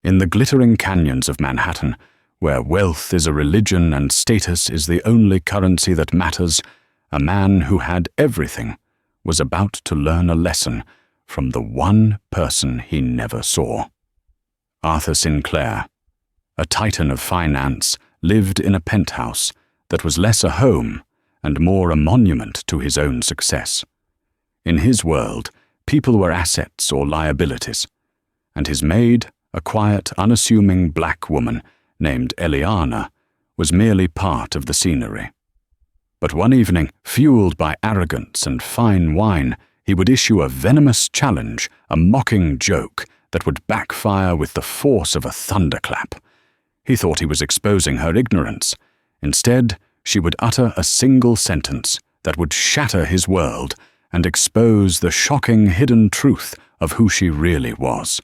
In the glittering canyons of Manhattan, where wealth is a religion and status is the only currency that matters, a man who had everything was about to learn a lesson from the one person he never saw. Arthur Sinclair, a titan of finance, lived in a penthouse that was less a home and more a monument to his own success. In his world, people were assets or liabilities, and his maid, a quiet, unassuming black woman named Eliana, was merely part of the scenery. But one evening, fueled by arrogance and fine wine, he would issue a venomous challenge, a mocking joke that would backfire with the force of a thunderclap. He thought he was exposing her ignorance. Instead, she would utter a single sentence that would shatter his world and expose the shocking hidden truth of who she really was.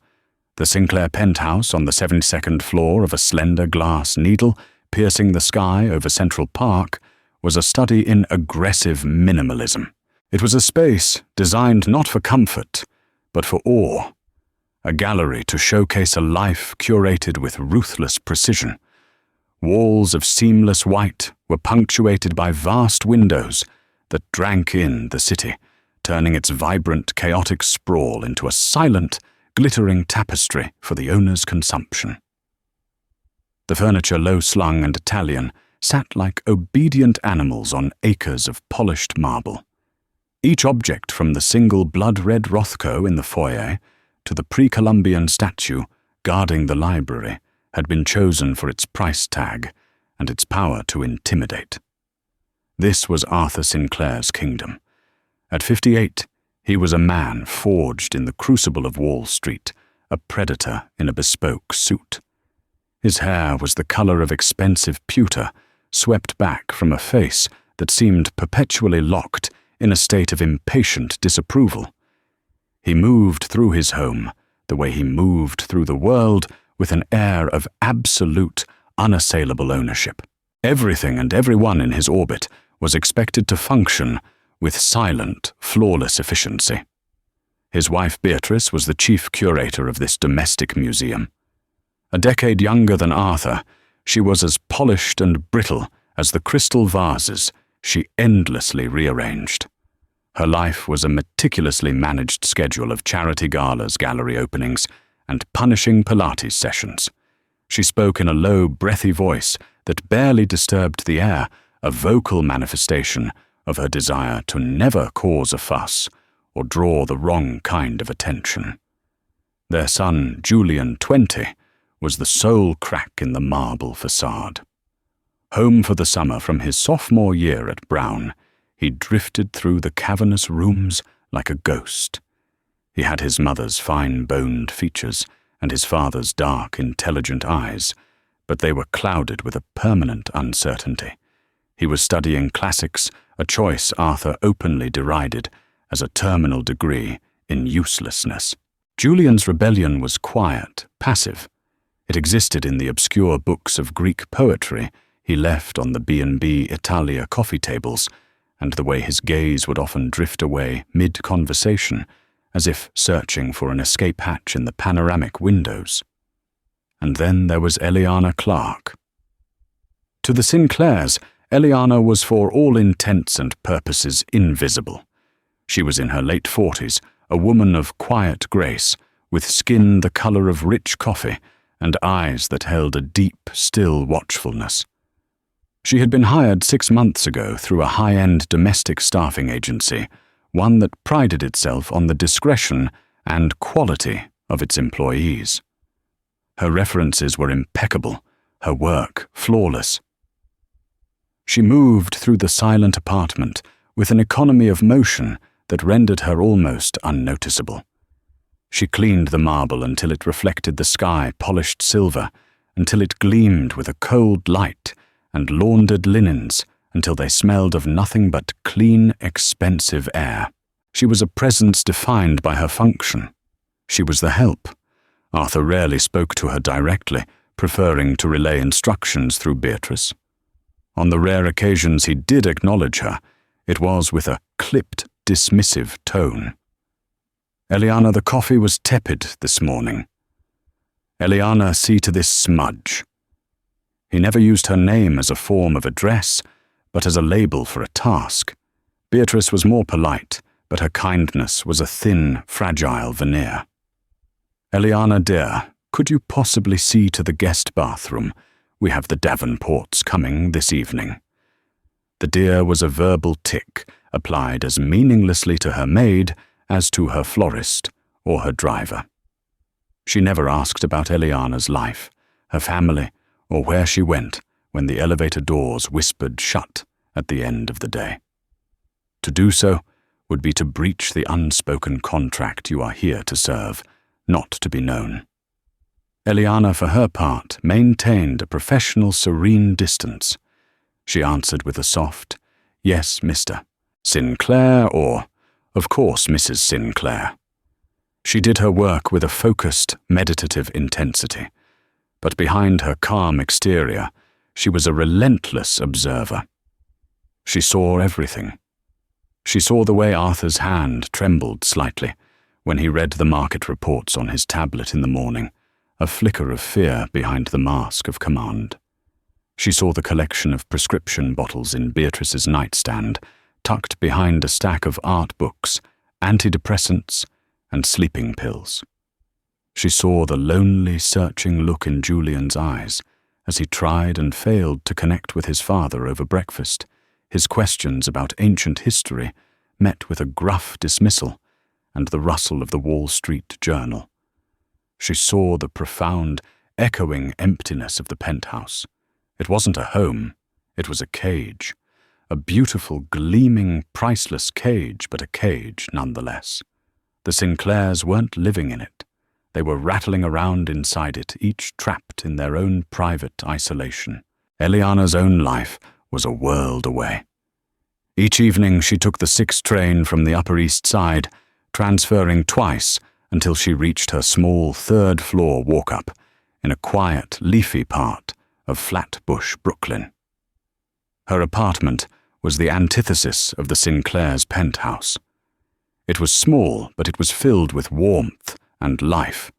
The Sinclair penthouse on the 72nd floor of a slender glass needle piercing the sky over Central Park was a study in aggressive minimalism. It was a space designed not for comfort, but for awe, a gallery to showcase a life curated with ruthless precision. Walls of seamless white were punctuated by vast windows that drank in the city, turning its vibrant, chaotic sprawl into a silent, glittering tapestry for the owner's consumption. The furniture, low-slung and Italian, sat like obedient animals on acres of polished marble. Each object, from the single blood-red Rothko in the foyer to the pre-Columbian statue guarding the library, had been chosen for its price tag and its power to intimidate. This was Arthur Sinclair's kingdom. At 58, he was a man forged in the crucible of Wall Street, a predator in a bespoke suit. His hair was the color of expensive pewter, swept back from a face that seemed perpetually locked in a state of impatient disapproval. He moved through his home, the way he moved through the world, with an air of absolute, unassailable ownership. Everything and everyone in his orbit was expected to function with silent, flawless efficiency. His wife Beatrice was the chief curator of this domestic museum. A decade younger than Arthur, she was as polished and brittle as the crystal vases she endlessly rearranged. Her life was a meticulously managed schedule of charity galas, gallery openings, and punishing Pilates sessions. She spoke in a low, breathy voice that barely disturbed the air, a vocal manifestation of her desire to never cause a fuss or draw the wrong kind of attention. Their son, Julian, 20, was the sole crack in the marble facade. Home for the summer from his sophomore year at Brown, he drifted through the cavernous rooms like a ghost. He had his mother's fine-boned features and his father's dark, intelligent eyes, but they were clouded with a permanent uncertainty. He was studying classics, a choice Arthur openly derided as a terminal degree in uselessness. Julian's rebellion was quiet, passive. It existed in the obscure books of Greek poetry he left on the B&B Italia coffee tables, and the way his gaze would often drift away mid-conversation, as if searching for an escape hatch in the panoramic windows. And then there was Eliana Clark. To the Sinclairs, Eliana was for all intents and purposes invisible. She was in her late 40s, a woman of quiet grace, with skin the color of rich coffee and eyes that held a deep, still watchfulness. She had been hired 6 months ago through a high-end domestic staffing agency, one that prided itself on the discretion and quality of its employees. Her references were impeccable, her work flawless. She moved through the silent apartment with an economy of motion that rendered her almost unnoticeable. She cleaned the marble until it reflected the sky polished silver, until it gleamed with a cold light, and laundered linens until they smelled of nothing but clean, expensive air. She was a presence defined by her function. She was the help. Arthur rarely spoke to her directly, preferring to relay instructions through Beatrice. On the rare occasions he did acknowledge her, it was with a clipped, dismissive tone. "Eliana, the coffee was tepid this morning." Eliana, see to this smudge." He never used her name as a form of address, but as a label for a task. Beatrice was more polite, but her kindness was a thin, fragile veneer. "Eliana, dear, could you possibly see to the guest bathroom? We have the Davenports coming this evening." The dear was a verbal tick, applied as meaninglessly to her maid as to her florist or her driver. She never asked about Eliana's life, her family, or where she went when the elevator doors whispered shut at the end of the day. To do so would be to breach the unspoken contract you are here to serve, not to be known. Eliana, for her part, maintained a professional, serene distance. She answered with a soft, "Yes, Mr. Sinclair," or, "Of course, Mrs. Sinclair." She did her work with a focused, meditative intensity, but behind her calm exterior, she was a relentless observer. She saw everything. She saw the way Arthur's hand trembled slightly when he read the market reports on his tablet in the morning, a flicker of fear behind the mask of command. She saw the collection of prescription bottles in Beatrice's nightstand, tucked behind a stack of art books, antidepressants, and sleeping pills. She saw the lonely, searching look in Julian's eyes as he tried and failed to connect with his father over breakfast, his questions about ancient history met with a gruff dismissal and the rustle of the Wall Street Journal. She saw the profound, echoing emptiness of the penthouse. It wasn't a home, it was a cage. A beautiful, gleaming, priceless cage, but a cage nonetheless. The Sinclairs weren't living in it. They were rattling around inside it, each trapped in their own private isolation. Eliana's own life was a world away. Each evening she took the 6 train from the Upper East Side, transferring twice until she reached her small 3rd-floor walk-up in a quiet, leafy part of Flatbush, Brooklyn. Her apartment was the antithesis of the Sinclairs' penthouse. It was small, but it was filled with warmth and life.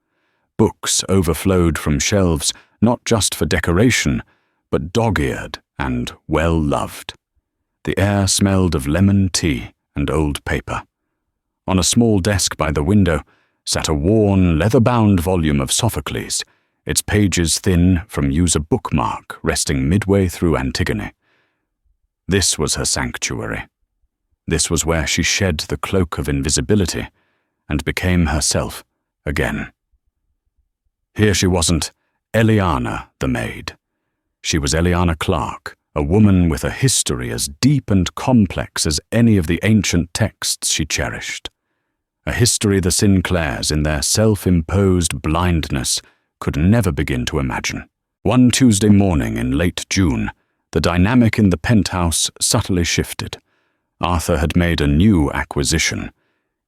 Books overflowed from shelves not just for decoration, but dog-eared and well-loved. The air smelled of lemon tea and old paper. On a small desk by the window sat a worn, leather-bound volume of Sophocles, its pages thin from use a bookmark resting midway through Antigone. This was her sanctuary. This was where she shed the cloak of invisibility and became herself again. Here she wasn't Eliana, the maid. She was Eliana Clark, a woman with a history as deep and complex as any of the ancient texts she cherished. A history the Sinclairs, in their self-imposed blindness, could never begin to imagine. One Tuesday morning in late June, the dynamic in the penthouse subtly shifted. Arthur had made a new acquisition.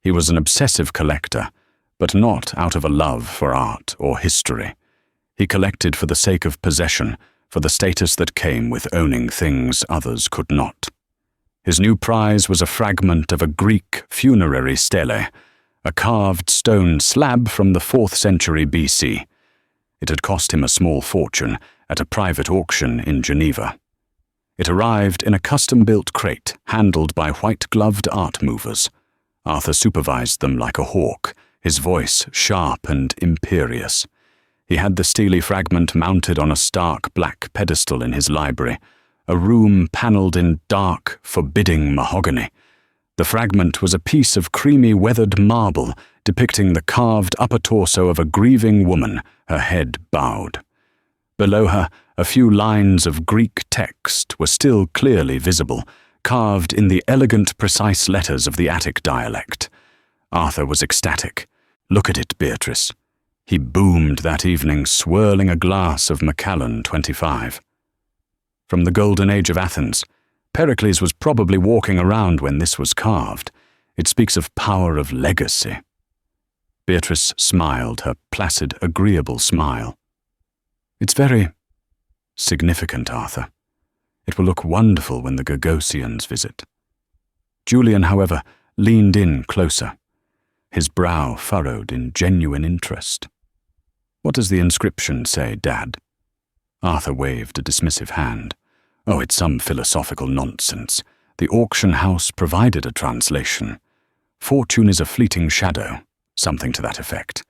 He was an obsessive collector, but not out of a love for art or history. He collected for the sake of possession, for the status that came with owning things others could not. His new prize was a fragment of a Greek funerary stele, a carved stone slab from the 4th century BC. It had cost him a small fortune at a private auction in Geneva. It arrived in a custom-built crate handled by white-gloved art movers. Arthur supervised them like a hawk, his voice sharp and imperious. He had the steely fragment mounted on a stark black pedestal in his library, a room panelled in dark, forbidding mahogany. The fragment was a piece of creamy weathered marble depicting the carved upper torso of a grieving woman, her head bowed. Below her, a few lines of Greek text were still clearly visible, carved in the elegant, precise letters of the Attic dialect. Arthur was ecstatic. "Look at it, Beatrice." He boomed that evening, swirling a glass of Macallan 25. From the golden age of Athens, Pericles was probably walking around when this was carved. It speaks of power of legacy. Beatrice smiled, her placid, agreeable smile. "It's very significant, Arthur. It will look wonderful when the Gagosians visit." Julian, however, leaned in closer, his brow furrowed in genuine interest. What does the inscription say, Dad? Arthur waved a dismissive hand. Oh, it's some philosophical nonsense. The auction house provided a translation. Fortune is a fleeting shadow, something to that effect.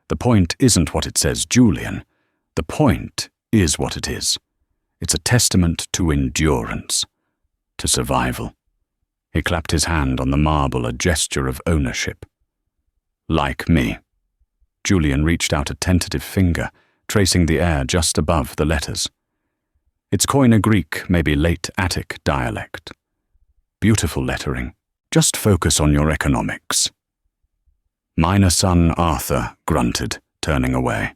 The point isn't what it says, Julian. The point is what it is. It's a testament to endurance, to survival. He clapped his hand on the marble, a gesture of ownership. Like me. Julian reached out a tentative finger, tracing the air just above the letters. It's Koine Greek, maybe late Attic dialect. Beautiful lettering. Just focus on your economics. Minor son Arthur grunted, turning away.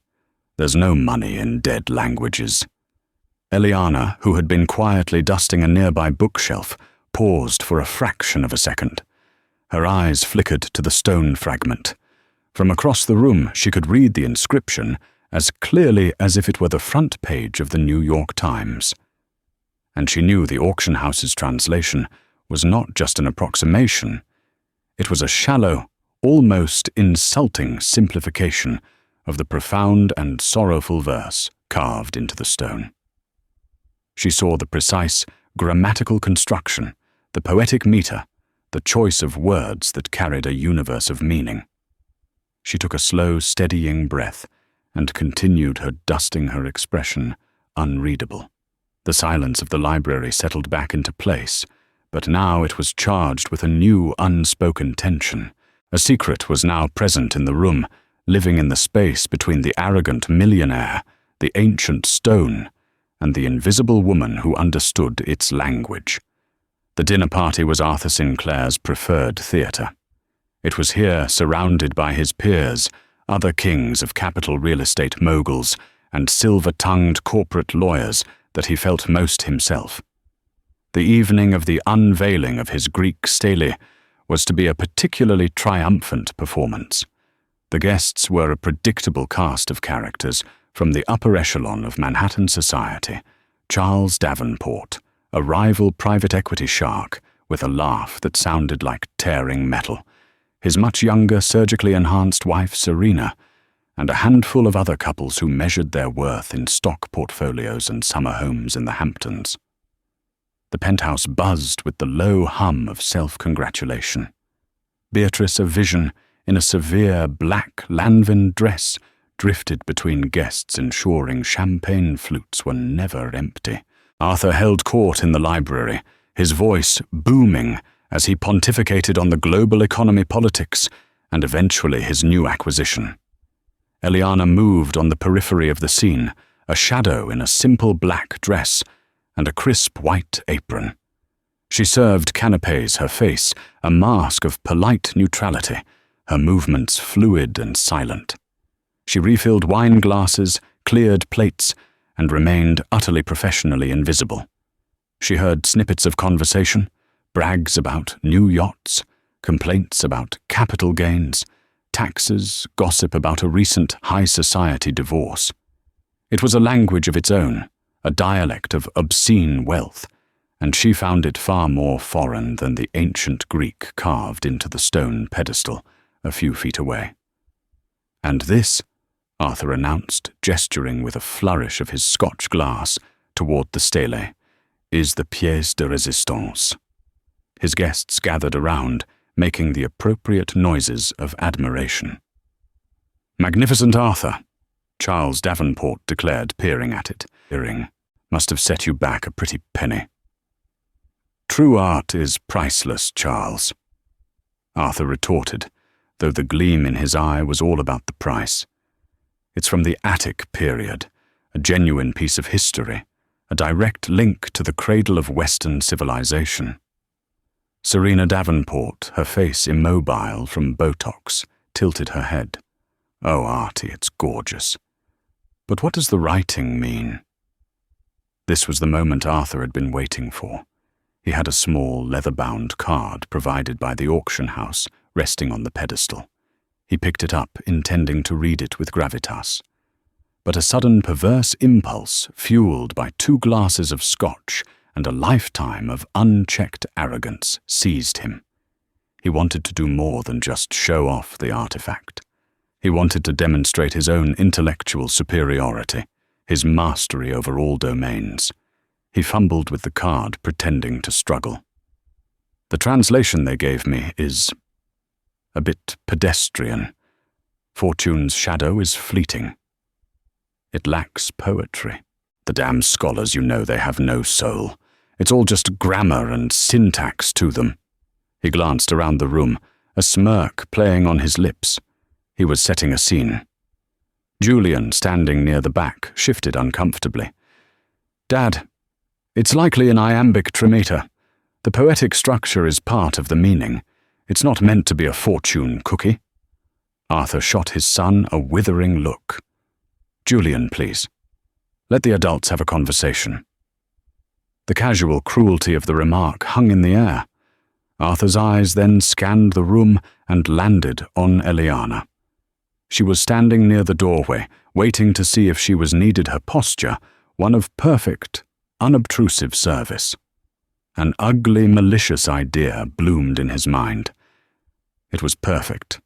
There's no money in dead languages. Eliana, who had been quietly dusting a nearby bookshelf, paused for a fraction of a second. Her eyes flickered to the stone fragment. From across the room, she could read the inscription as clearly as if it were the front page of the New York Times. And she knew the auction house's translation was not just an approximation. It was a shallow, almost insulting simplification of the profound and sorrowful verse carved into the stone. She saw the precise grammatical construction, the poetic meter, the choice of words that carried a universe of meaning. She took a slow, steadying breath and continued her dusting, her expression unreadable. The silence of the library settled back into place, but now it was charged with a new, unspoken tension. A secret was now present in the room, living in the space between the arrogant millionaire, the ancient stone, and the invisible woman who understood its language. The dinner party was Arthur Sinclair's preferred theatre. It was here, surrounded by his peers, other kings of capital real estate moguls, and silver-tongued corporate lawyers, that he felt most himself. The evening of the unveiling of his Greek stele was to be a particularly triumphant performance. The guests were a predictable cast of characters from the upper echelon of Manhattan society. Charles Davenport, a rival private equity shark with a laugh that sounded like tearing metal, his much younger, surgically enhanced wife Serena, and a handful of other couples who measured their worth in stock portfolios and summer homes in the Hamptons. The penthouse buzzed with the low hum of self-congratulation. Beatrice, a vision, in a severe black Lanvin dress, drifted between guests, ensuring champagne flutes were never empty. Arthur held court in the library, his voice booming as he pontificated on the global economy, politics, and eventually his new acquisition. Eliana moved on the periphery of the scene, a shadow in a simple black dress and a crisp white apron. She served canapés, her face a mask of polite neutrality, her movements fluid and silent. She refilled wine glasses, cleared plates, and remained utterly professionally invisible. She heard snippets of conversation, brags about new yachts, complaints about capital gains, taxes, gossip about a recent high society divorce. It was a language of its own, a dialect of obscene wealth, and she found it far more foreign than the ancient Greek carved into the stone pedestal a few feet away. And this, Arthur announced, gesturing with a flourish of his Scotch glass toward the stele, is the pièce de résistance. His guests gathered around, making the appropriate noises of admiration. Magnificent Arthur, Charles Davenport declared, peering at it. Earring must have set you back a pretty penny. True art is priceless, Charles, Arthur retorted, though the gleam in his eye was all about the price. It's from the Attic period, a genuine piece of history, a direct link to the cradle of Western civilization. Serena Davenport, her face immobile from Botox, tilted her head. Oh, Artie, it's gorgeous. But what does the writing mean? This was the moment Arthur had been waiting for. He had a small, leather-bound card provided by the auction house resting on the pedestal. He picked it up, intending to read it with gravitas. But a sudden perverse impulse, fueled by 2 glasses of scotch and a lifetime of unchecked arrogance, seized him. He wanted to do more than just show off the artifact. He wanted to demonstrate his own intellectual superiority, his mastery over all domains. He fumbled with the card, pretending to struggle. The translation they gave me is a bit pedestrian. Fortune's shadow is fleeting. It lacks poetry. The damn scholars, you know, they have no soul. It's all just grammar and syntax to them. He glanced around the room, a smirk playing on his lips. He was setting a scene. Julian, standing near the back, shifted uncomfortably. "Dad, it's likely an iambic trimeter. The poetic structure is part of the meaning. It's not meant to be a fortune cookie." Arthur shot his son a withering look. "Julian, please. Let the adults have a conversation." The casual cruelty of the remark hung in the air. Arthur's eyes then scanned the room and landed on Eliana. She was standing near the doorway, waiting to see if she was needed, her posture one of perfect, unobtrusive service. An ugly, malicious idea bloomed in his mind. It was perfect.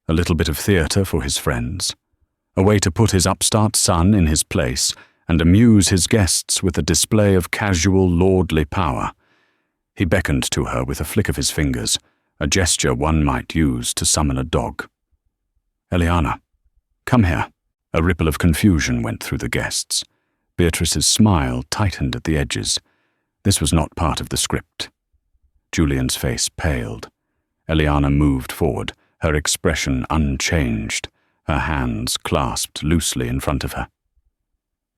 A little bit of theatre for his friends, a way to put his upstart son in his place and amuse his guests with a display of casual, lordly power. He beckoned to her with a flick of his fingers, a gesture one might use to summon a dog. "Eliana, come here." A ripple of confusion went through the guests. Beatrice's smile tightened at the edges. This was not part of the script. Julian's face paled. Eliana moved forward, her expression unchanged, her hands clasped loosely in front of her.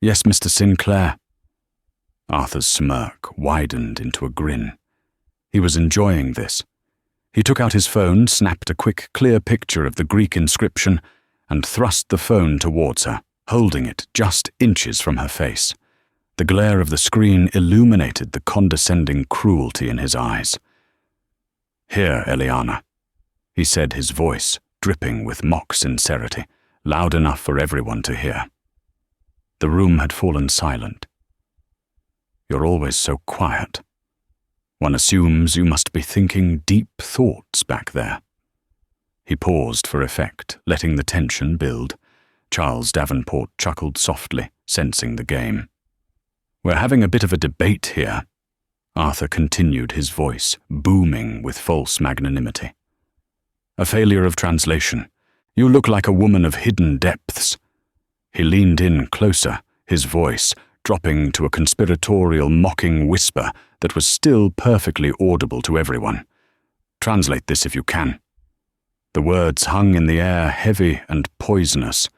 "Yes, Mr. Sinclair." Arthur's smirk widened into a grin. He was enjoying this. He took out his phone, snapped a quick, clear picture of the Greek inscription, and thrust the phone towards her, holding it just inches from her face. The glare of the screen illuminated the condescending cruelty in his eyes. "Here, Eliana," he said, his voice dripping with mock sincerity, loud enough for everyone to hear. The room had fallen silent. "You're always so quiet. One assumes you must be thinking deep thoughts back there." He paused for effect, letting the tension build. Charles Davenport chuckled softly, sensing the game. "We're having a bit of a debate here," Arthur continued, his voice booming with false magnanimity. "A failure of translation. You look like a woman of hidden depths." He leaned in closer, his voice dropping to a conspiratorial, mocking whisper that was still perfectly audible to everyone. "Translate this if you can." The words hung in the air, heavy and poisonous.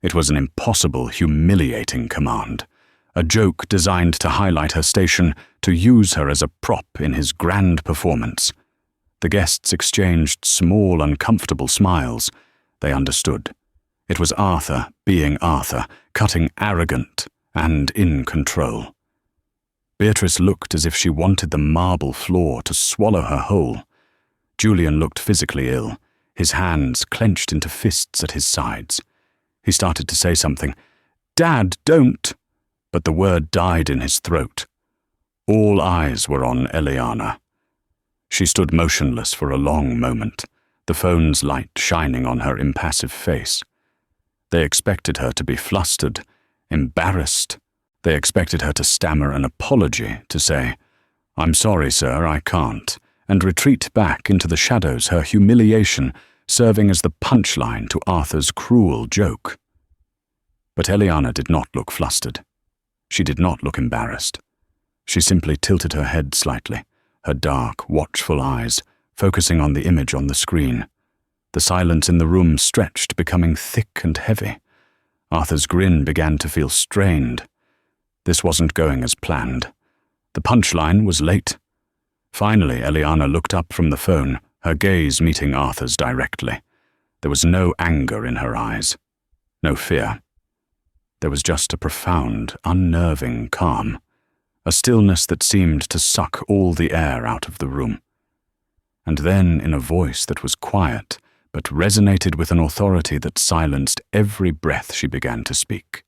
It was an impossible, humiliating command, a joke designed to highlight her station, to use her as a prop in his grand performance. The guests exchanged small, uncomfortable smiles. They understood. It was Arthur being Arthur, cutting arrogant and in control. Beatrice looked as if she wanted the marble floor to swallow her whole. Julian looked physically ill, his hands clenched into fists at his sides. He started to say something. "Dad, don't!" But the word died in his throat. All eyes were on Eliana. She stood motionless for a long moment, the phone's light shining on her impassive face. They expected her to be flustered, embarrassed. They expected her to stammer an apology, to say, "I'm sorry, sir, I can't," and retreat back into the shadows, her humiliation serving as the punchline to Arthur's cruel joke. But Eliana did not look flustered. She did not look embarrassed. She simply tilted her head slightly, her dark, watchful eyes focusing on the image on the screen. The silence in the room stretched, becoming thick and heavy. Arthur's grin began to feel strained. This wasn't going as planned. The punchline was late. Finally, Eliana looked up from the phone, her gaze meeting Arthur's directly. There was no anger in her eyes, no fear. There was just a profound, unnerving calm, a stillness that seemed to suck all the air out of the room. And then, in a voice that was quiet, but resonated with an authority that silenced every breath, she began to speak.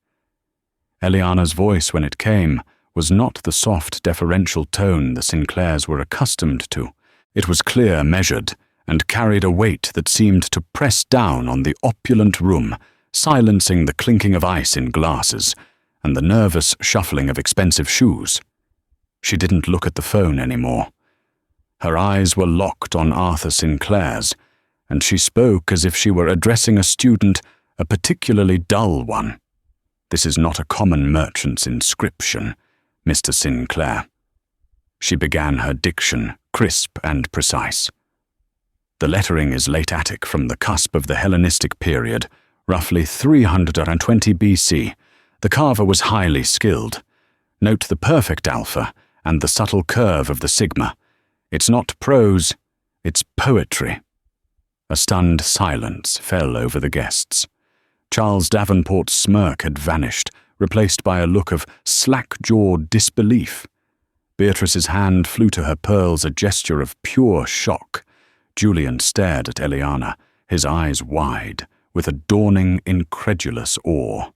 Eliana's voice, when it came, was not the soft, deferential tone the Sinclairs were accustomed to. It was clear, measured, and carried a weight that seemed to press down on the opulent room, silencing the clinking of ice in glasses and the nervous shuffling of expensive shoes. She didn't look at the phone anymore. Her eyes were locked on Arthur Sinclair's, and she spoke as if she were addressing a student, a particularly dull one. "This is not a common merchant's inscription, Mr. Sinclair." She began her diction, crisp and precise. "The lettering is late Attic from the cusp of the Hellenistic period, roughly 320 BC. The carver was highly skilled. Note the perfect alpha and the subtle curve of the sigma. It's not prose, it's poetry." A stunned silence fell over the guests. Charles Davenport's smirk had vanished, replaced by a look of slack-jawed disbelief. Beatrice's hand flew to her pearls, a gesture of pure shock. Julian stared at Eliana, his eyes wide, with a dawning, incredulous awe.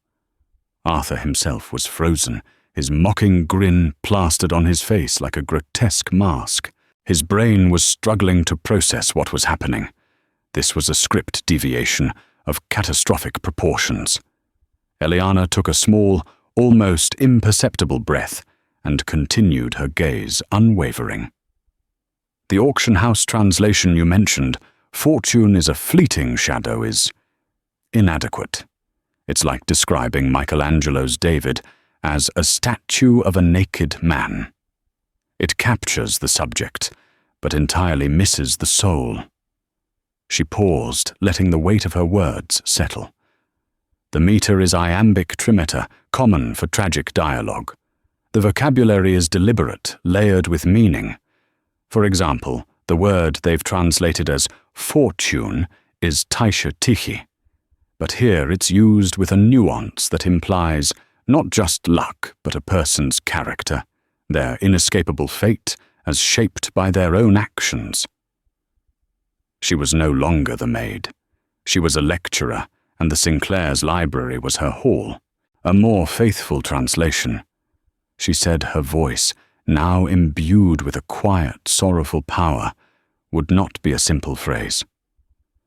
Arthur himself was frozen, his mocking grin plastered on his face like a grotesque mask. His brain was struggling to process what was happening. This was a script deviation of catastrophic proportions. Eliana took a small, almost imperceptible breath and continued her gaze unwavering. "The auction house translation you mentioned, 'Fortune is a fleeting shadow,' is inadequate. It's like describing Michelangelo's David as a statue of a naked man. It captures the subject, but entirely misses the soul." She paused, letting the weight of her words settle. "The meter is iambic trimeter, common for tragic dialogue. The vocabulary is deliberate, layered with meaning. For example, the word they've translated as fortune is taisha tichi, but here it's used with a nuance that implies not just luck, but a person's character, their inescapable fate as shaped by their own actions." She was no longer the maid. She was a lecturer, and the Sinclair's library was her hall. A more faithful translation. She said her voice, now imbued with a quiet, sorrowful power, would not be a simple phrase.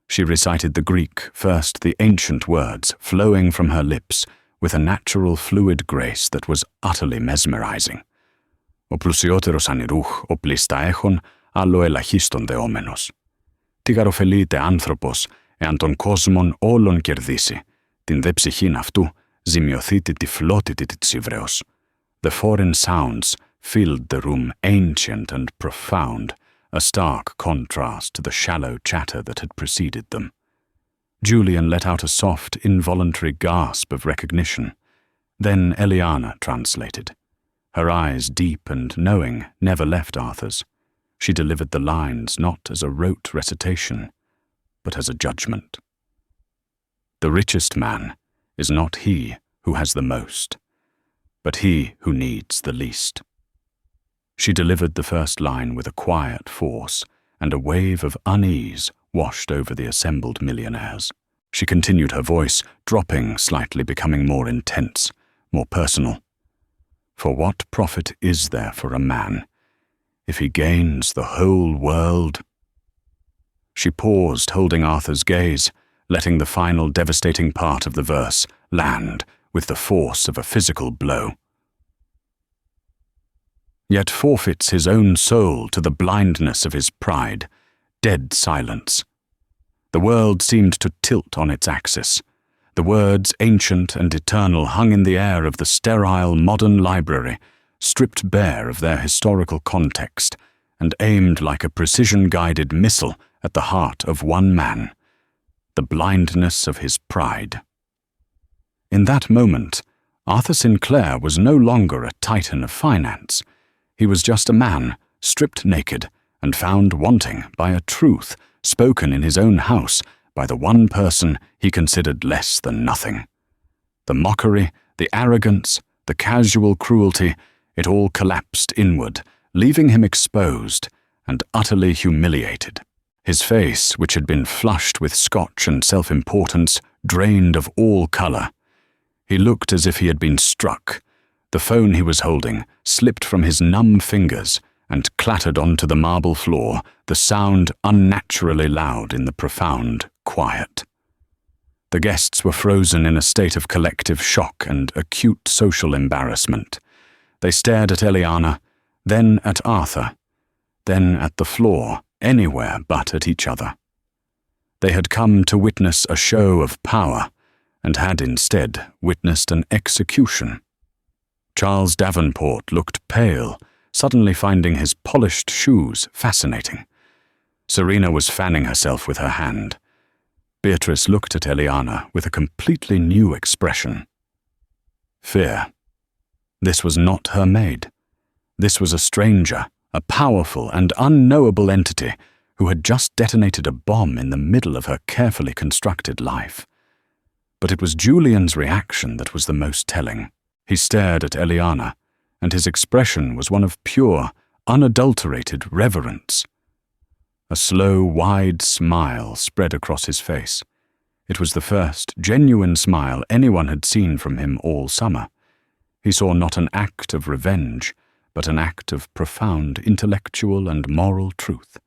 She recited the Greek, first the ancient words, flowing from her lips, with a natural fluid grace that was utterly mesmerizing. «Ο πλουσιότερος ανηρούχ, ο πλησταέχων, άλλο ελαχίστων δεόμενος. Τι γαροφελείται άνθρωπος, εάν τον κόσμον όλον κερδίσει, την δε ψυχήν αυτού ζημιωθεί τη τυφλότητη της ύβρεως». The foreign sounds filled the room, ancient and profound, a stark contrast to the shallow chatter that had preceded them. Julian let out a soft, involuntary gasp of recognition. Then Eliana translated. Her eyes, deep and knowing, never left Arthur's. She delivered the lines not as a rote recitation, but as a judgment. "The richest man is not he who has the most, but he who needs the least." She delivered the first line with a quiet force, and a wave of unease washed over the assembled millionaires. She continued, her voice dropping slightly, becoming more intense, more personal. "For what profit is there for a man if he gains the whole world?" She paused, holding Arthur's gaze, letting the final devastating part of the verse land with the force of a physical blow. "Yet forfeits his own soul to the blindness of his pride." Dead silence. The world seemed to tilt on its axis. The words, ancient and eternal, hung in the air of the sterile modern library, stripped bare of their historical context, and aimed like a precision-guided missile at the heart of one man, the blindness of his pride. In that moment, Arthur Sinclair was no longer a titan of finance. He was just a man, stripped naked, and found wanting by a truth spoken in his own house by the one person he considered less than nothing. The mockery, the arrogance, the casual cruelty, it all collapsed inward, leaving him exposed and utterly humiliated. His face, which had been flushed with scotch and self-importance, drained of all color. He looked as if he had been struck. The phone he was holding slipped from his numb fingers, and clattered onto the marble floor, the sound unnaturally loud in the profound quiet. The guests were frozen in a state of collective shock and acute social embarrassment. They stared at Eliana, then at Arthur, then at the floor, anywhere but at each other. They had come to witness a show of power, and had instead witnessed an execution. Charles Davenport looked pale, suddenly finding his polished shoes fascinating. Serena was fanning herself with her hand. Beatrice looked at Eliana with a completely new expression. Fear. This was not her maid. This was a stranger, a powerful and unknowable entity who had just detonated a bomb in the middle of her carefully constructed life. But it was Julian's reaction that was the most telling. He stared at Eliana, and his expression was one of pure, unadulterated reverence. A slow, wide smile spread across his face. It was the first genuine smile anyone had seen from him all summer. He saw not an act of revenge, but an act of profound intellectual and moral truth.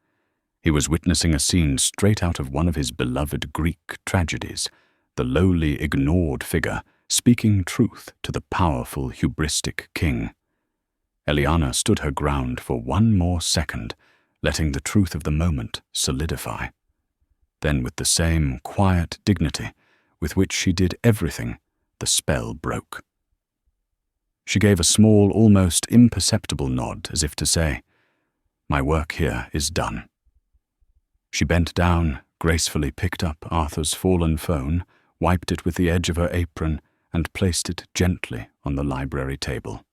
He was witnessing a scene straight out of one of his beloved Greek tragedies, the lowly, ignored figure speaking truth to the powerful, hubristic king. Eliana stood her ground for one more second, letting the truth of the moment solidify. Then, with the same quiet dignity with which she did everything, the spell broke. She gave a small, almost imperceptible nod, as if to say, "My work here is done." She bent down, gracefully picked up Arthur's fallen phone, wiped it with the edge of her apron, and placed it gently on the library table.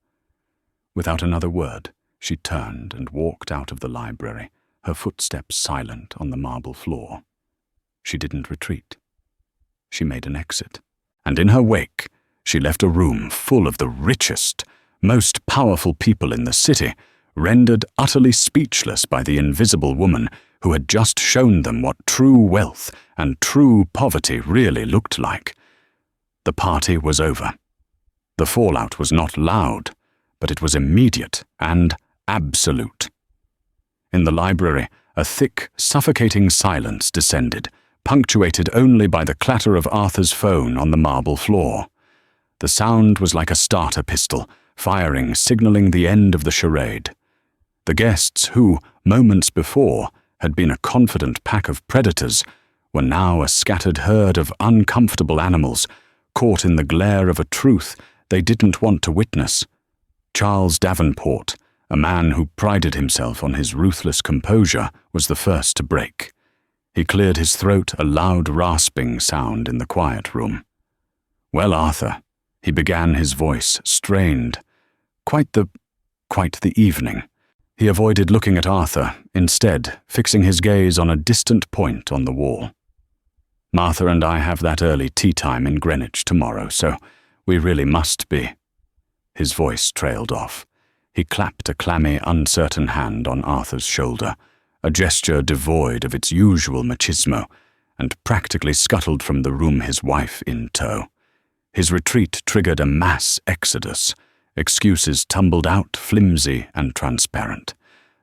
Without another word, she turned and walked out of the library, her footsteps silent on the marble floor. She didn't retreat. She made an exit, and in her wake, she left a room full of the richest, most powerful people in the city, rendered utterly speechless by the invisible woman who had just shown them what true wealth and true poverty really looked like. The party was over. The fallout was not loud, but it was immediate and absolute. In the library, a thick, suffocating silence descended, punctuated only by the clatter of Arthur's phone on the marble floor. The sound was like a starter pistol, firing, signaling the end of the charade. The guests who, moments before, had been a confident pack of predators, were now a scattered herd of uncomfortable animals, caught in the glare of a truth they didn't want to witness. Charles Davenport, a man who prided himself on his ruthless composure, was the first to break. He cleared his throat, a loud rasping sound in the quiet room. "Well, Arthur," he began, his voice strained. Quite the evening." He avoided looking at Arthur, instead fixing his gaze on a distant point on the wall. "Martha and I have that early tea time in Greenwich tomorrow, so we really must be." His voice trailed off. He clapped a clammy, uncertain hand on Arthur's shoulder, a gesture devoid of its usual machismo, and practically scuttled from the room, his wife in tow. His retreat triggered a mass exodus. Excuses tumbled out, flimsy and transparent.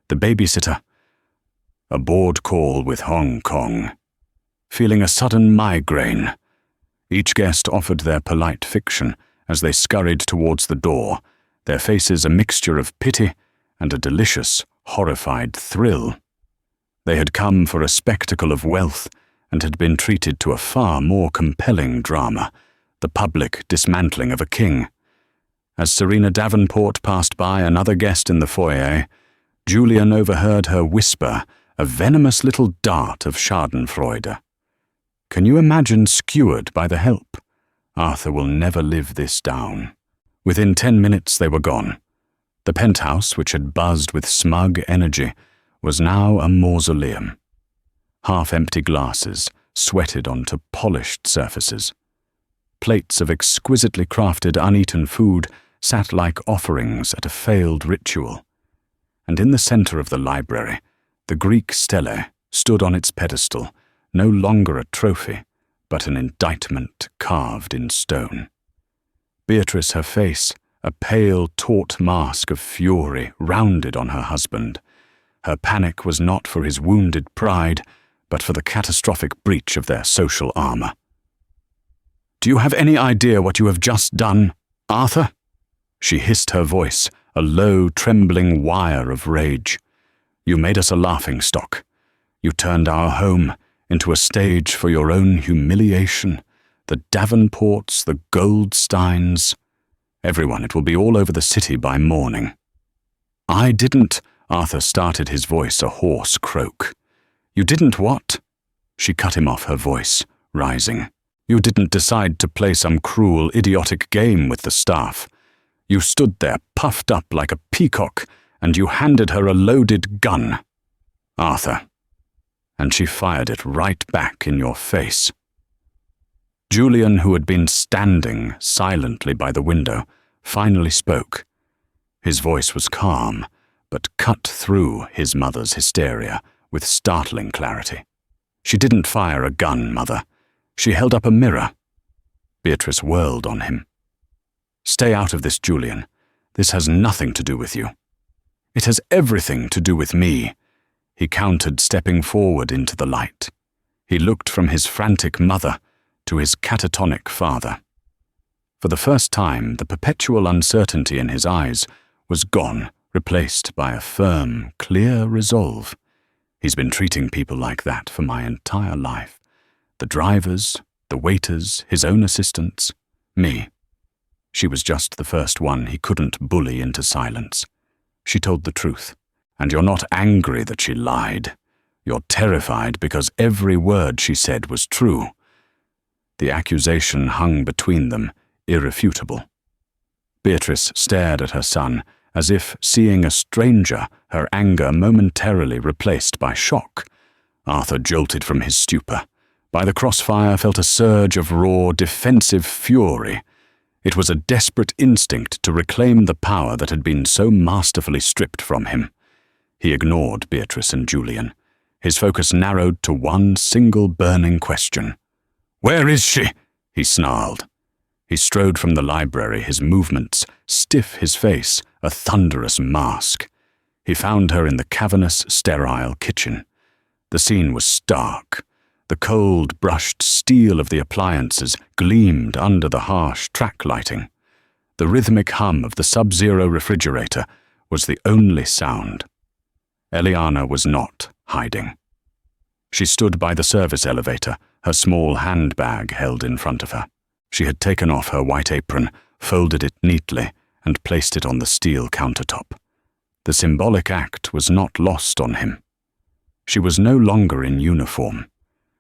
The babysitter. A board call with Hong Kong. Feeling a sudden migraine. Each guest offered their polite fiction as they scurried towards the door, their faces a mixture of pity and a delicious, horrified thrill. They had come for a spectacle of wealth and had been treated to a far more compelling drama, the public dismantling of a king. As Serena Davenport passed by another guest in the foyer, Julian overheard her whisper a venomous little dart of schadenfreude. "Can you imagine skewered by the help? Arthur will never live this down." Within 10 minutes they were gone. The penthouse, which had buzzed with smug energy, was now a mausoleum. Half-empty glasses sweated onto polished surfaces. Plates of exquisitely crafted uneaten food sat like offerings at a failed ritual. And in the center of the library, the Greek stele stood on its pedestal, no longer a trophy, but an indictment carved in stone. Beatrice, her face A pale, taut mask of fury rounded on her husband. Her panic was not for his wounded pride, but for the catastrophic breach of their social armor. "Do you have any idea what you have just done, Arthur?" She hissed her voice, a low, trembling wire of rage. "You made us a laughingstock. You turned our home into a stage for your own humiliation. The Davenports, the Goldsteins. Everyone, it will be all over the city by morning." "I didn't," Arthur started, his voice a hoarse croak. "You didn't what?" She cut him off, her voice rising. "You didn't decide to play some cruel, idiotic game with the staff. You stood there, puffed up like a peacock, and you handed her a loaded gun. Arthur." And she fired it right back in your face. Julian, who had been standing silently by the window, finally spoke. His voice was calm, but cut through his mother's hysteria with startling clarity. "She didn't fire a gun, Mother. She held up a mirror." Beatrice whirled on him. "Stay out of this, Julian. This has nothing to do with you." "It has everything to do with me," he countered, stepping forward into the light. He looked from his frantic mother to his catatonic father. For the first time, the perpetual uncertainty in his eyes was gone, replaced by a firm, clear resolve. "He's been treating people like that for my entire life. The drivers, the waiters, his own assistants, me." She was just the first one he couldn't bully into silence. She told the truth, and you're not angry that she lied. You're terrified because every word she said was true. The accusation hung between them, irrefutable. Beatrice stared at her son, as if seeing a stranger, her anger momentarily replaced by shock. Arthur jolted from his stupor. By the crossfire felt a surge of raw, defensive fury. It was a desperate instinct to reclaim the power that had been so masterfully stripped from him. He ignored Beatrice and Julian. His focus narrowed to one single burning question. "Where is she?" he snarled. He strode from the library, his movements stiff, his face a thunderous mask. He found her in the cavernous, sterile kitchen. The scene was stark. The cold, brushed steel of the appliances gleamed under the harsh track lighting. The rhythmic hum of the sub-zero refrigerator was the only sound. Eliana was not hiding. She stood by the service elevator, her small handbag held in front of her. She had taken off her white apron, folded it neatly, and placed it on the steel countertop. The symbolic act was not lost on him. She was no longer in uniform.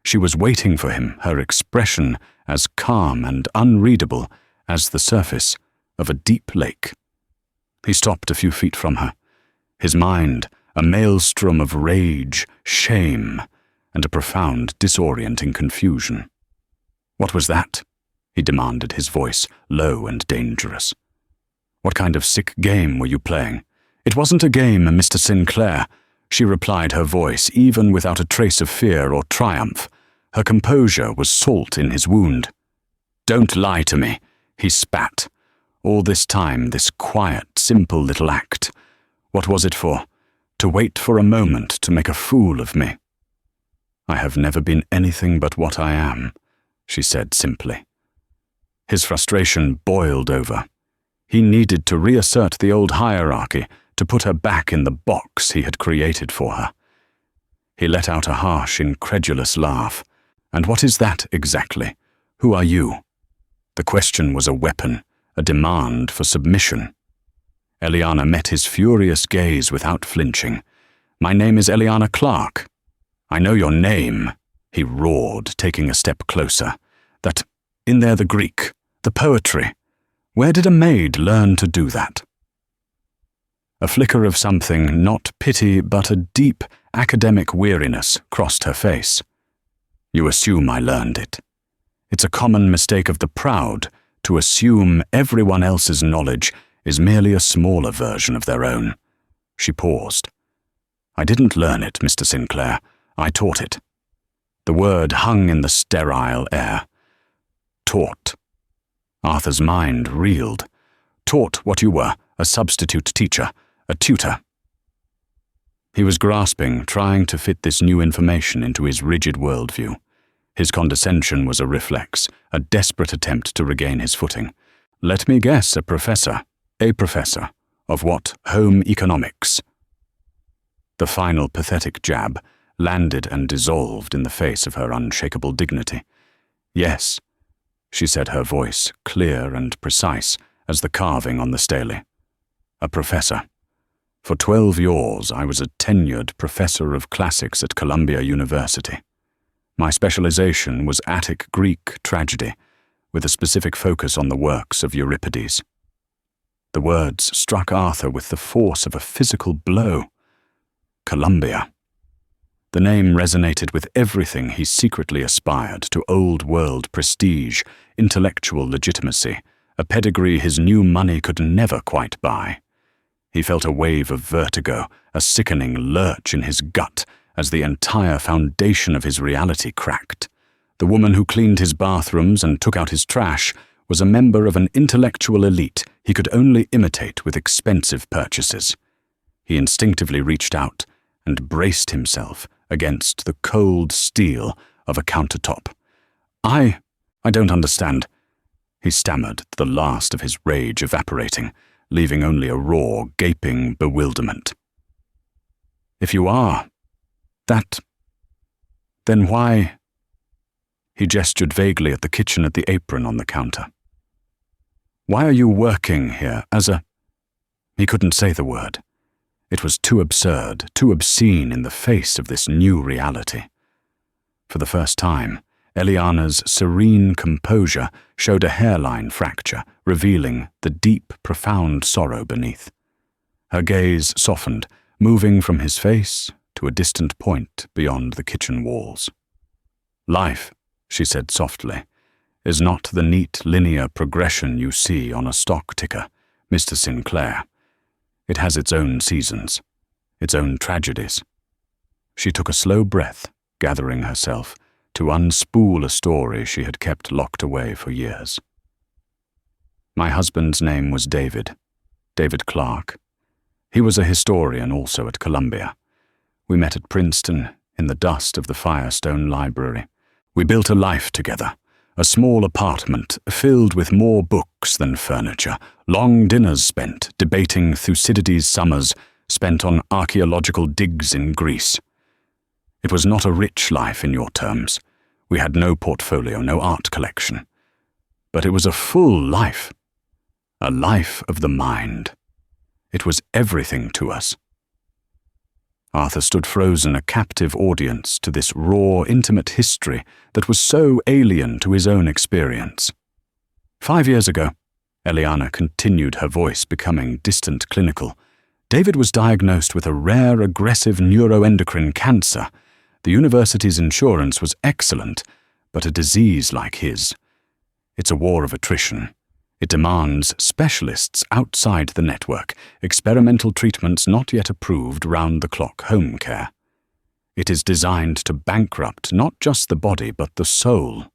She was waiting for him, her expression as calm and unreadable as the surface of a deep lake. He stopped a few feet from her, his mind a maelstrom of rage, shame, and a profound, disorienting confusion. "What was that?" he demanded, his voice low and dangerous. "What kind of sick game were you playing?" "It wasn't a game, Mr. Sinclair," she replied, her voice even without a trace of fear or triumph. Her composure was salt in his wound. "Don't lie to me," he spat. "All this time, this quiet, simple little act. What was it for? To wait for a moment to make a fool of me." "I have never been anything but what I am," she said simply. His frustration boiled over. He needed to reassert the old hierarchy, to put her back in the box he had created for her. He let out a harsh, incredulous laugh. "And what is that exactly? Who are you?" The question was a weapon, a demand for submission. Eliana met his furious gaze without flinching. "My name is Eliana Clark." "I know your name," he roared, taking a step closer. "That, in there the Greek, the poetry. Where did a maid learn to do that?" A flicker of something, not pity, but a deep, academic weariness crossed her face. "You assume I learned it. It's a common mistake of the proud to assume everyone else's knowledge is merely a smaller version of their own." She paused. "I didn't learn it, Mr. Sinclair. I taught it." The word hung in the sterile air. Taught. Arthur's mind reeled. taught what you were, a substitute teacher, a tutor. He was grasping, trying to fit this new information into his rigid worldview. His condescension was a reflex, a desperate attempt to regain his footing. Let me guess, a professor. A professor. Of what? Home economics. The final pathetic jab landed and dissolved in the face of her unshakable dignity. Yes, she said, her voice clear and precise as the carving on the stele. A professor. For 12 years, I was a tenured professor of classics at Columbia University. My specialization was Attic Greek tragedy, with a specific focus on the works of Euripides. The words struck Arthur with the force of a physical blow. Columbia. The name resonated with everything he secretly aspired to: old-world prestige, intellectual legitimacy, a pedigree his new money could never quite buy. He felt a wave of vertigo, a sickening lurch in his gut as the entire foundation of his reality cracked. The woman who cleaned his bathrooms and took out his trash was a member of an intellectual elite he could only imitate with expensive purchases. He instinctively reached out and braced himself against the cold steel of a countertop. I don't understand," he stammered, the last of his rage evaporating, leaving only a raw, gaping bewilderment. "If you are, then why?" He gestured vaguely at the kitchen, at the apron on the counter. "Why are you working here as a—" He couldn't say the word. It was too absurd, too obscene in the face of this new reality. For the first time, Eliana's serene composure showed a hairline fracture, revealing the deep, profound sorrow beneath. Her gaze softened, moving from his face to a distant point beyond the kitchen walls. "Life," she said softly, "is not the neat linear progression you see on a stock ticker, Mr. Sinclair. It has its own seasons, its own tragedies." She took a slow breath, gathering herself to unspool a story she had kept locked away for years. "My husband's name was David Clark. He was a historian also at Columbia. We met at Princeton in the dust of the Firestone Library. We built a life together, a small apartment filled with more books than furniture, long dinners spent debating Thucydides' summers spent on archaeological digs in Greece. It was not a rich life in your terms. We had no portfolio, no art collection. But it was a full life, a life of the mind. It was everything to us." Arthur stood frozen, a captive audience to this raw, intimate history that was so alien to his own experience. 5 years ago, Eliana continued, her voice becoming distant clinical, David was diagnosed with a rare aggressive neuroendocrine cancer. The university's insurance was excellent, but a disease like his, it's a war of attrition. It demands specialists outside the network, experimental treatments not yet approved, round-the-clock home care. It is designed to bankrupt not just the body but the soul.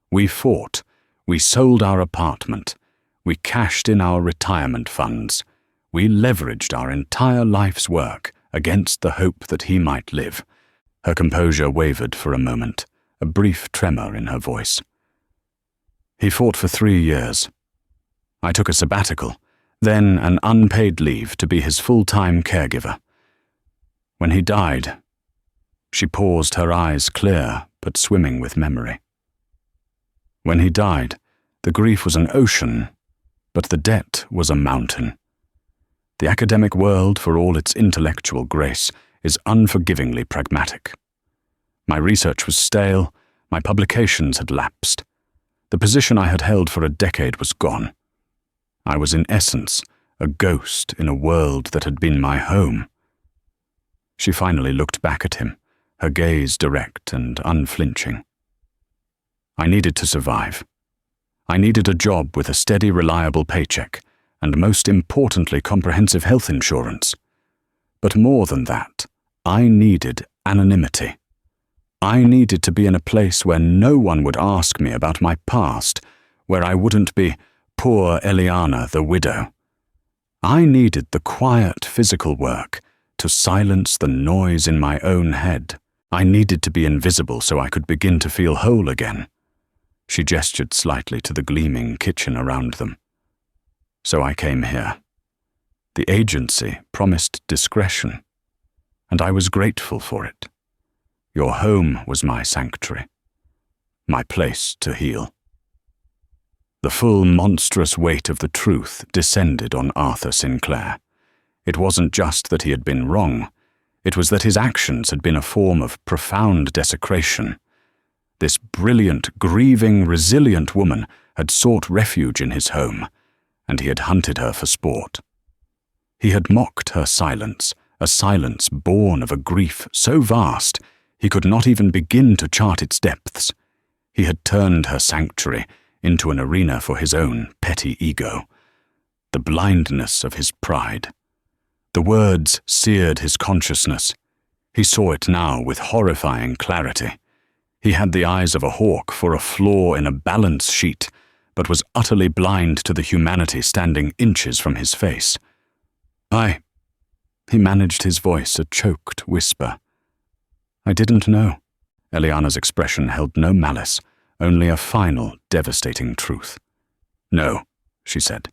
We fought. We sold our apartment. We cashed in our retirement funds. We leveraged our entire life's work against the hope that he might live. Her composure wavered for a moment, a brief tremor in her voice. He fought for 3 years. I took a sabbatical, then an unpaid leave to be his full-time caregiver. When he died, she paused, her eyes clear but swimming with memory. When he died, the grief was an ocean, but the debt was a mountain. The academic world, for all its intellectual grace, is unforgivingly pragmatic. My research was stale, my publications had lapsed. The position I had held for a decade was gone. I was in essence a ghost in a world that had been my home. She finally looked back at him, her gaze direct and unflinching. I needed to survive. I needed a job with a steady, reliable paycheck, and most importantly, comprehensive health insurance. But more than that, I needed anonymity. I needed to be in a place where no one would ask me about my past, where I wouldn't be poor Eliana the widow, I needed the quiet physical work to silence the noise in my own head. I needed to be invisible so I could begin to feel whole again. She gestured slightly to the gleaming kitchen around them. So I came here. The agency promised discretion, and I was grateful for it. Your home was my sanctuary, my place to heal. The full monstrous weight of the truth descended on Arthur Sinclair. It wasn't just that he had been wrong, it was that his actions had been a form of profound desecration. This brilliant, grieving, resilient woman had sought refuge in his home, and he had hunted her for sport. He had mocked her silence, a silence born of a grief so vast he could not even begin to chart its depths. He had turned her sanctuary into an arena for his own petty ego, the blindness of his pride. The words seared his consciousness. He saw it now with horrifying clarity. He had the eyes of a hawk for a flaw in a balance sheet, but was utterly blind to the humanity standing inches from his face. He managed his voice a choked whisper. I didn't know. Eliana's expression held no malice, only a final, devastating truth. No, she said.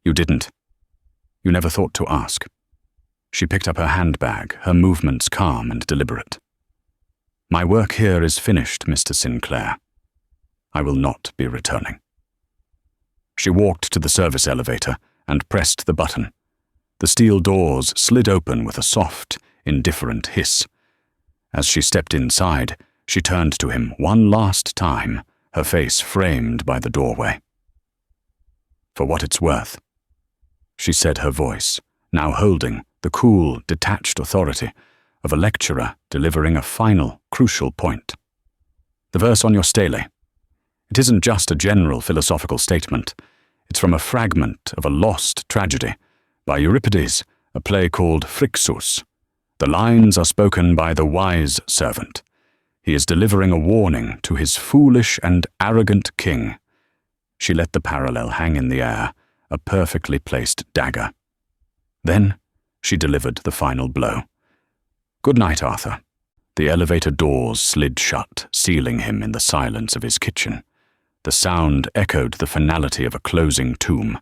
You didn't. You never thought to ask. She picked up her handbag, her movements calm and deliberate. My work here is finished, Mr. Sinclair. I will not be returning. She walked to the service elevator and pressed the button. The steel doors slid open with a soft, indifferent hiss. As she stepped inside, she turned to him one last time, her face framed by the doorway. For what it's worth, she said, her voice now holding the cool, detached authority of a lecturer delivering a final, crucial point. The verse on your stele. It isn't just a general philosophical statement. It's from a fragment of a lost tragedy by Euripides, a play called Phrixus. The lines are spoken by the wise servant. He is delivering a warning to his foolish and arrogant king. She let the parallel hang in the air, a perfectly placed dagger. Then she delivered the final blow. Good night, Arthur. The elevator doors slid shut, sealing him in the silence of his kitchen. The sound echoed the finality of a closing tomb.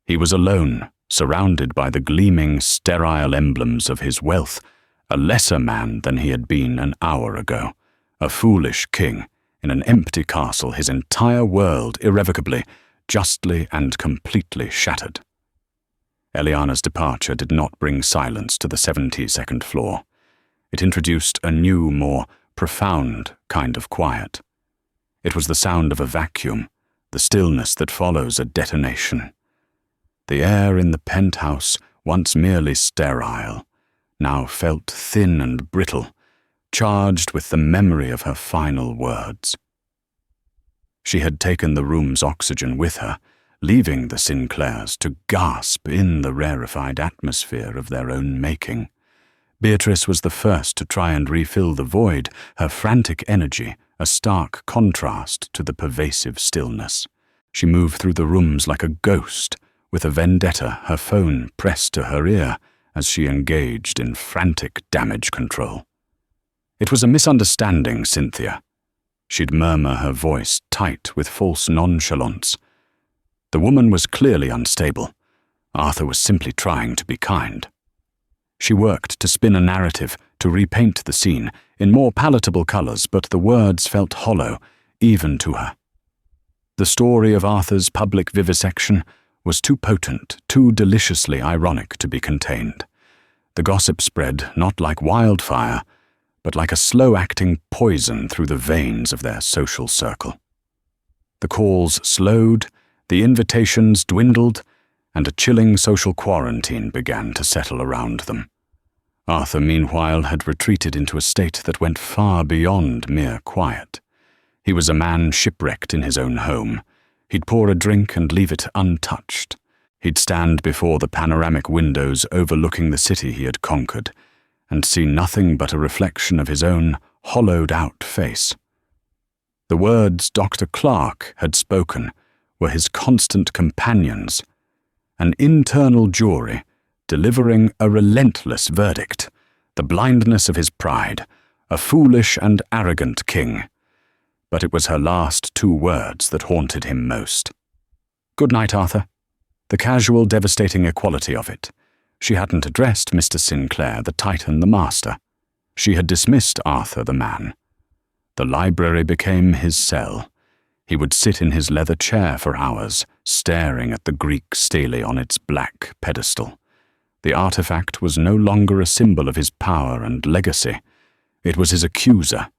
He was alone, surrounded by the gleaming, sterile emblems of his wealth, a lesser man than he had been an hour ago, a foolish king in an empty castle, his entire world irrevocably, justly and completely shattered. Eliana's departure did not bring silence to the 72nd floor. It introduced a new, more profound kind of quiet. It was the sound of a vacuum, the stillness that follows a detonation. The air in the penthouse, once merely sterile, now felt thin and brittle, charged with the memory of her final words. She had taken the room's oxygen with her, leaving the Sinclairs to gasp in the rarefied atmosphere of their own making. Beatrice was the first to try and refill the void, her frantic energy a stark contrast to the pervasive stillness. She moved through the rooms like a ghost, with a vendetta, her phone pressed to her ear as she engaged in frantic damage control. It was a misunderstanding, Cynthia. She'd murmur, her voice tight with false nonchalance. The woman was clearly unstable. Arthur was simply trying to be kind. She worked to spin a narrative, to repaint the scene in more palatable colors, but the words felt hollow, even to her. The story of Arthur's public vivisection was too potent, too deliciously ironic to be contained. The gossip spread not like wildfire, but like a slow-acting poison through the veins of their social circle. The calls slowed, the invitations dwindled, and a chilling social quarantine began to settle around them. Arthur, meanwhile, had retreated into a state that went far beyond mere quiet. He was a man shipwrecked in his own home. He'd pour a drink and leave it untouched. He'd stand before the panoramic windows overlooking the city he had conquered, and see nothing but a reflection of his own hollowed-out face. The words Dr. Clark had spoken were his constant companions, an internal jury delivering a relentless verdict, the blindness of his pride, a foolish and arrogant king. But it was her last 2 words that haunted him most. "Good night, Arthur." The casual, devastating equality of it. She hadn't addressed Mr. Sinclair, the Titan, the master. She had dismissed Arthur, the man. The library became his cell. He would sit in his leather chair for hours, staring at the Greek stele on its black pedestal. The artifact was no longer a symbol of his power and legacy. It was his accuser.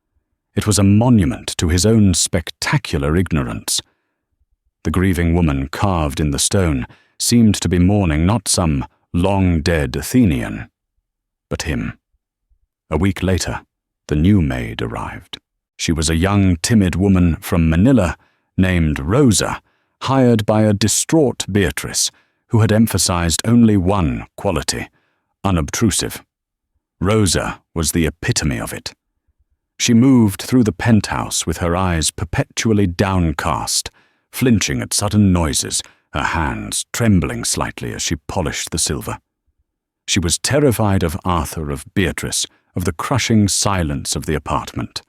It was a monument to his own spectacular ignorance. The grieving woman carved in the stone seemed to be mourning not some long-dead Athenian, but him. A week later, the new maid arrived. She was a young, timid woman from Manila named Rosa, hired by a distraught Beatrice, who had emphasized only one quality: unobtrusive. Rosa was the epitome of it. She moved through the penthouse with her eyes perpetually downcast, flinching at sudden noises, her hands trembling slightly as she polished the silver. She was terrified of Arthur, of Beatrice, of the crushing silence of the apartment.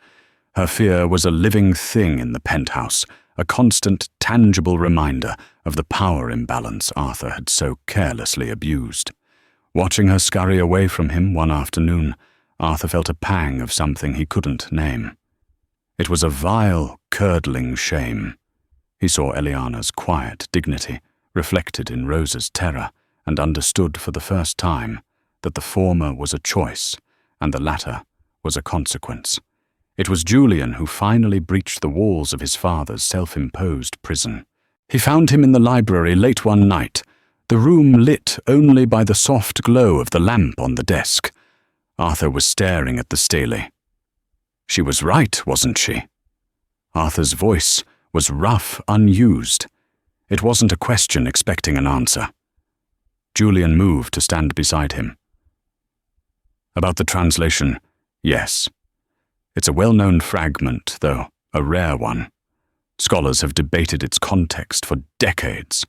Her fear was a living thing in the penthouse, a constant, tangible reminder of the power imbalance Arthur had so carelessly abused. Watching her scurry away from him one afternoon, Arthur felt a pang of something he couldn't name. It was a vile, curdling shame. He saw Eliana's quiet dignity reflected in Rosa's terror, and understood for the first time that the former was a choice and the latter was a consequence. It was Julian who finally breached the walls of his father's self-imposed prison. He found him in the library late one night, the room lit only by the soft glow of the lamp on the desk. Arthur was staring at the stele. She was right, wasn't she? Arthur's voice was rough, unused. It wasn't a question expecting an answer. Julian moved to stand beside him. About the translation, yes. It's a well-known fragment, though a rare one. Scholars have debated its context for decades.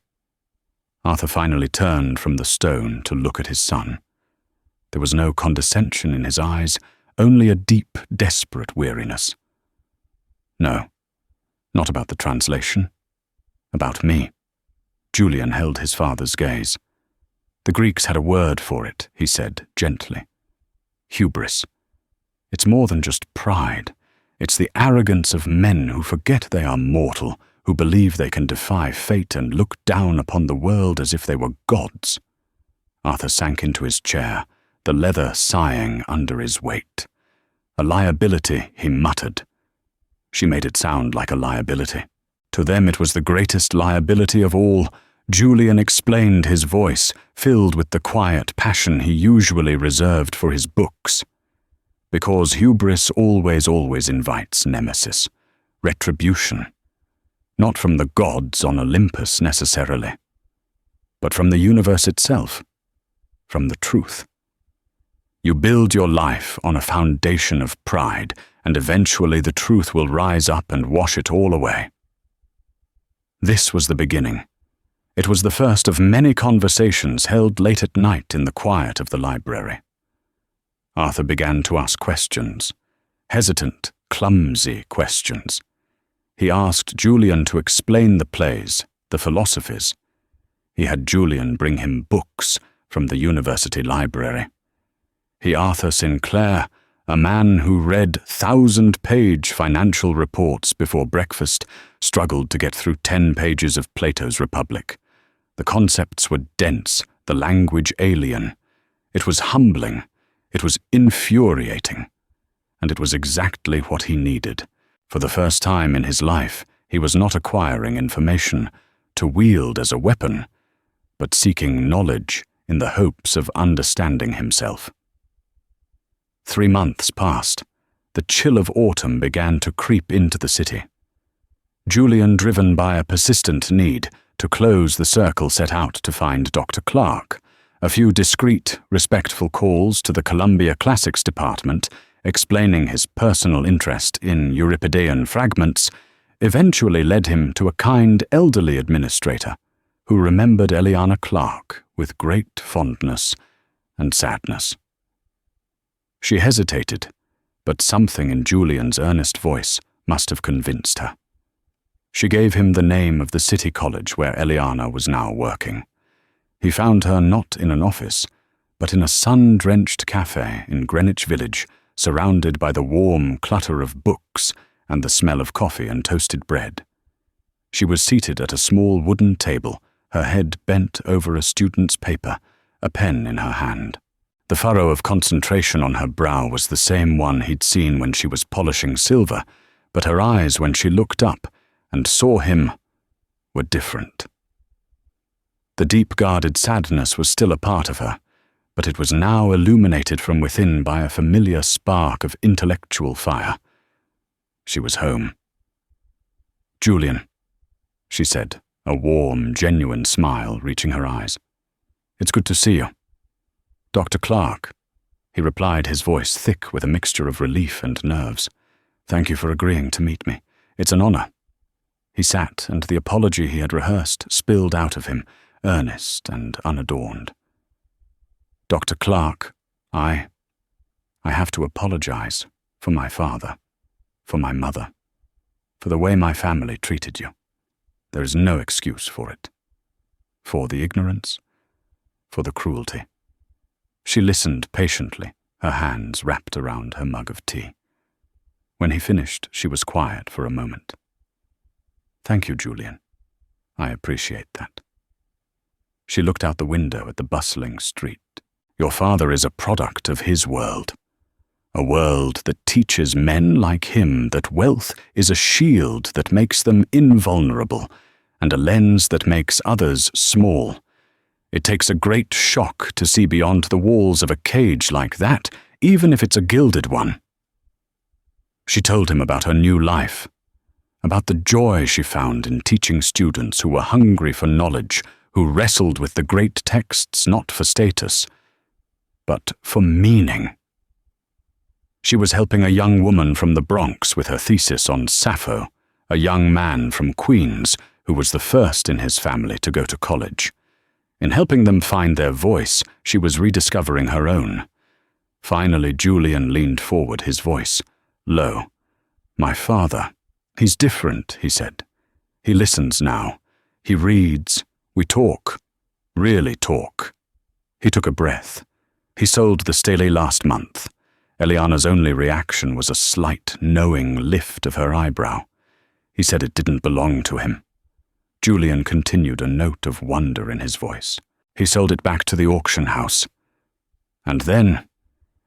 Arthur finally turned from the stone to look at his son. There was no condescension in his eyes, only a deep, desperate weariness. No, not about the translation. About me. Julian held his father's gaze. The Greeks had a word for it, he said gently. Hubris. It's more than just pride. It's the arrogance of men who forget they are mortal, who believe they can defy fate and look down upon the world as if they were gods. Arthur sank into his chair, the leather sighing under his weight. A liability, he muttered. She made it sound like a liability. To them it was the greatest liability of all. Julian explained, his voice filled with the quiet passion he usually reserved for his books. Because hubris always invites nemesis, retribution. Not from the gods on Olympus necessarily, but from the universe itself, from the truth. You build your life on a foundation of pride, and eventually the truth will rise up and wash it all away. This was the beginning. It was the first of many conversations held late at night in the quiet of the library. Arthur began to ask questions, hesitant, clumsy questions. He asked Julian to explain the plays, the philosophies. He had Julian bring him books from the university library. He, Arthur Sinclair, a man who read 1,000-page financial reports before breakfast, struggled to get through 10 pages of Plato's Republic. The concepts were dense, the language alien. It was humbling. It was infuriating. And it was exactly what he needed. For the first time in his life, he was not acquiring information to wield as a weapon, but seeking knowledge in the hopes of understanding himself. 3 months passed. The chill of autumn began to creep into the city. Julian, driven by a persistent need to close the circle, set out to find Dr. Clark. A few discreet, respectful calls to the Columbia Classics department, explaining his personal interest in Euripidean fragments, eventually led him to a kind elderly administrator who remembered Eliana Clark with great fondness and sadness. She hesitated, but something in Julian's earnest voice must have convinced her. She gave him the name of the city college where Eliana was now working. He found her not in an office, but in a sun-drenched cafe in Greenwich Village, surrounded by the warm clutter of books and the smell of coffee and toasted bread. She was seated at a small wooden table, her head bent over a student's paper, a pen in her hand. The furrow of concentration on her brow was the same one he'd seen when she was polishing silver, but her eyes, when she looked up and saw him, were different. The deep-guarded sadness was still a part of her, but it was now illuminated from within by a familiar spark of intellectual fire. She was home. "Julian," she said, a warm, genuine smile reaching her eyes. "It's good to see you." "Dr. Clark," he replied, his voice thick with a mixture of relief and nerves. "Thank you for agreeing to meet me. It's an honor." He sat, and the apology he had rehearsed spilled out of him, earnest and unadorned. "Dr. Clark, I have to apologize for my father, for my mother, for the way my family treated you. There is no excuse for it. For the ignorance, for the cruelty." She listened patiently, her hands wrapped around her mug of tea. When he finished, she was quiet for a moment. "Thank you, Julian. I appreciate that." She looked out the window at the bustling street. "Your father is a product of his world. A world that teaches men like him that wealth is a shield that makes them invulnerable and a lens that makes others small. It takes a great shock to see beyond the walls of a cage like that, even if it's a gilded one." She told him about her new life, about the joy she found in teaching students who were hungry for knowledge, who wrestled with the great texts not for status, but for meaning. She was helping a young woman from the Bronx with her thesis on Sappho, a young man from Queens who was the first in his family to go to college. In helping them find their voice, she was rediscovering her own. Finally, Julian leaned forward, his voice low. "My father, he's different," he said. "He listens now. He reads. We talk. Really talk." He took a breath. He sold the stele last month. Eliana's only reaction was a slight, knowing lift of her eyebrow. He said it didn't belong to him. Julian continued, a note of wonder in his voice. He sold it back to the auction house. And then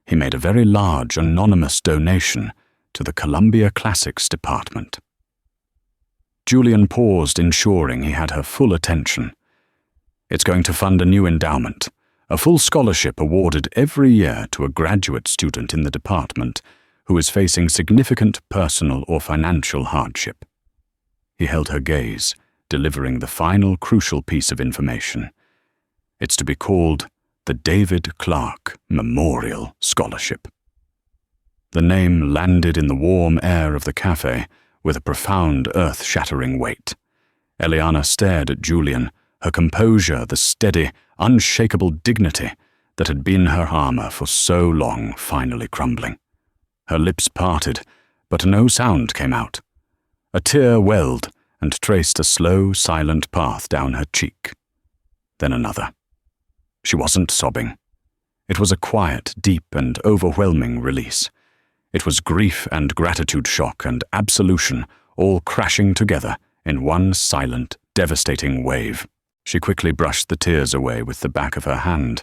he made a very large, anonymous donation to the Columbia Classics department. Julian paused, ensuring he had her full attention. "It's going to fund a new endowment, a full scholarship awarded every year to a graduate student in the department who is facing significant personal or financial hardship." He held her gaze, delivering the final crucial piece of information. "It's to be called the David Clark Memorial Scholarship." The name landed in the warm air of the cafe with a profound, earth-shattering weight. Eliana stared at Julian, her composure the steady, unshakable dignity that had been her armor for so long finally crumbling. Her lips parted, but no sound came out. A tear welled and traced a slow, silent path down her cheek. Then another. She wasn't sobbing. It was a quiet, deep, and overwhelming release. It was grief and gratitude, shock and absolution, all crashing together in one silent, devastating wave. She quickly brushed the tears away with the back of her hand,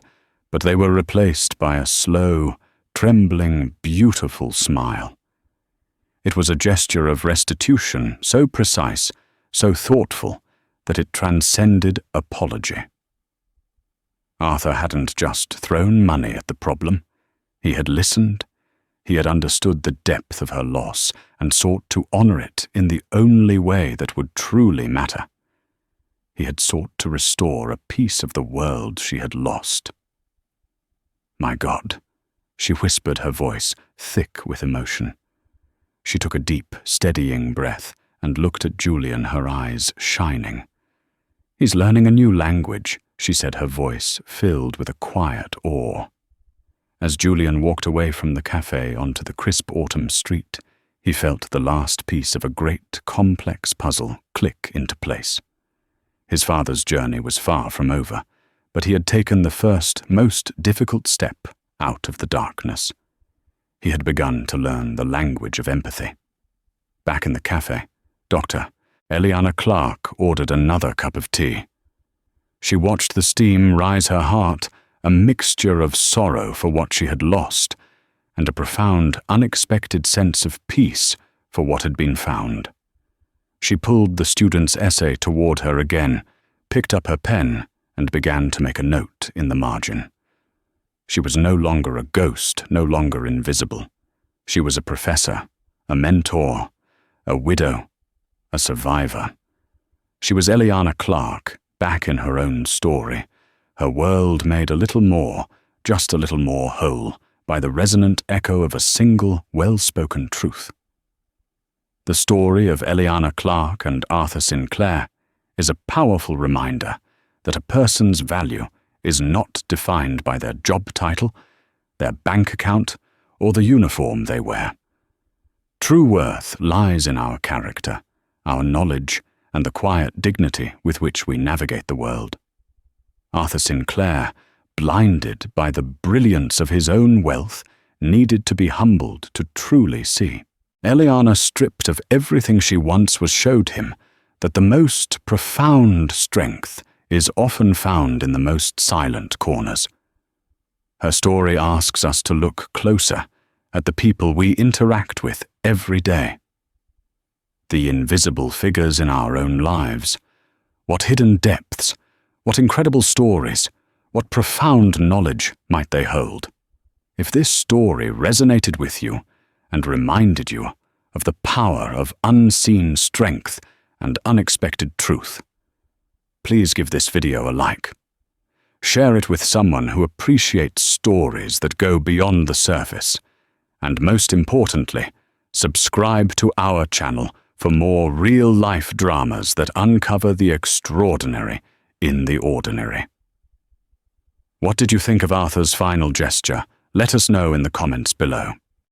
but they were replaced by a slow, trembling, beautiful smile. It was a gesture of restitution so precise, so thoughtful, that it transcended apology. Arthur hadn't just thrown money at the problem. He had listened. He had understood the depth of her loss and sought to honor it in the only way that would truly matter. He had sought to restore a piece of the world she had lost. "My God," she whispered, her voice thick with emotion. She took a deep, steadying breath and looked at Julian, her eyes shining. He's learning a new language, she said, her voice filled with a quiet awe. As Julian walked away from the cafe onto the crisp autumn street, he felt the last piece of a great, complex puzzle click into place. His father's journey was far from over, but he had taken the first, most difficult step out of the darkness. He had begun to learn the language of empathy. Back in the cafe, Dr. Eliana Clark ordered another cup of tea. She watched the steam rise her heart, a mixture of sorrow for what she had lost and a profound, unexpected sense of peace for what had been found. She pulled the student's essay toward her again, picked up her pen, and began to make a note in the margin. She was no longer a ghost, no longer invisible. She was a professor, a mentor, a widow, a survivor. She was Eliana Clark, back in her own story, her world made a little more, just a little more whole, by the resonant echo of a single, well-spoken truth. The story of Eliana Clark and Arthur Sinclair is a powerful reminder that a person's value is not defined by their job title, their bank account, or the uniform they wear. True worth lies in our character, our knowledge, and the quiet dignity with which we navigate the world. Arthur Sinclair, blinded by the brilliance of his own wealth, needed to be humbled to truly see. Eliana, stripped of everything she once was, showed him that the most profound strength is often found in the most silent corners. Her story asks us to look closer at the people we interact with every day. The invisible figures in our own lives. What hidden depths, what incredible stories, what profound knowledge might they hold? If this story resonated with you and reminded you of the power of unseen strength and unexpected truth, please give this video a like. Share it with someone who appreciates stories that go beyond the surface. And most importantly, subscribe to our channel for more real-life dramas that uncover the extraordinary in the ordinary. What did you think of Arthur's final gesture? Let us know in the comments below.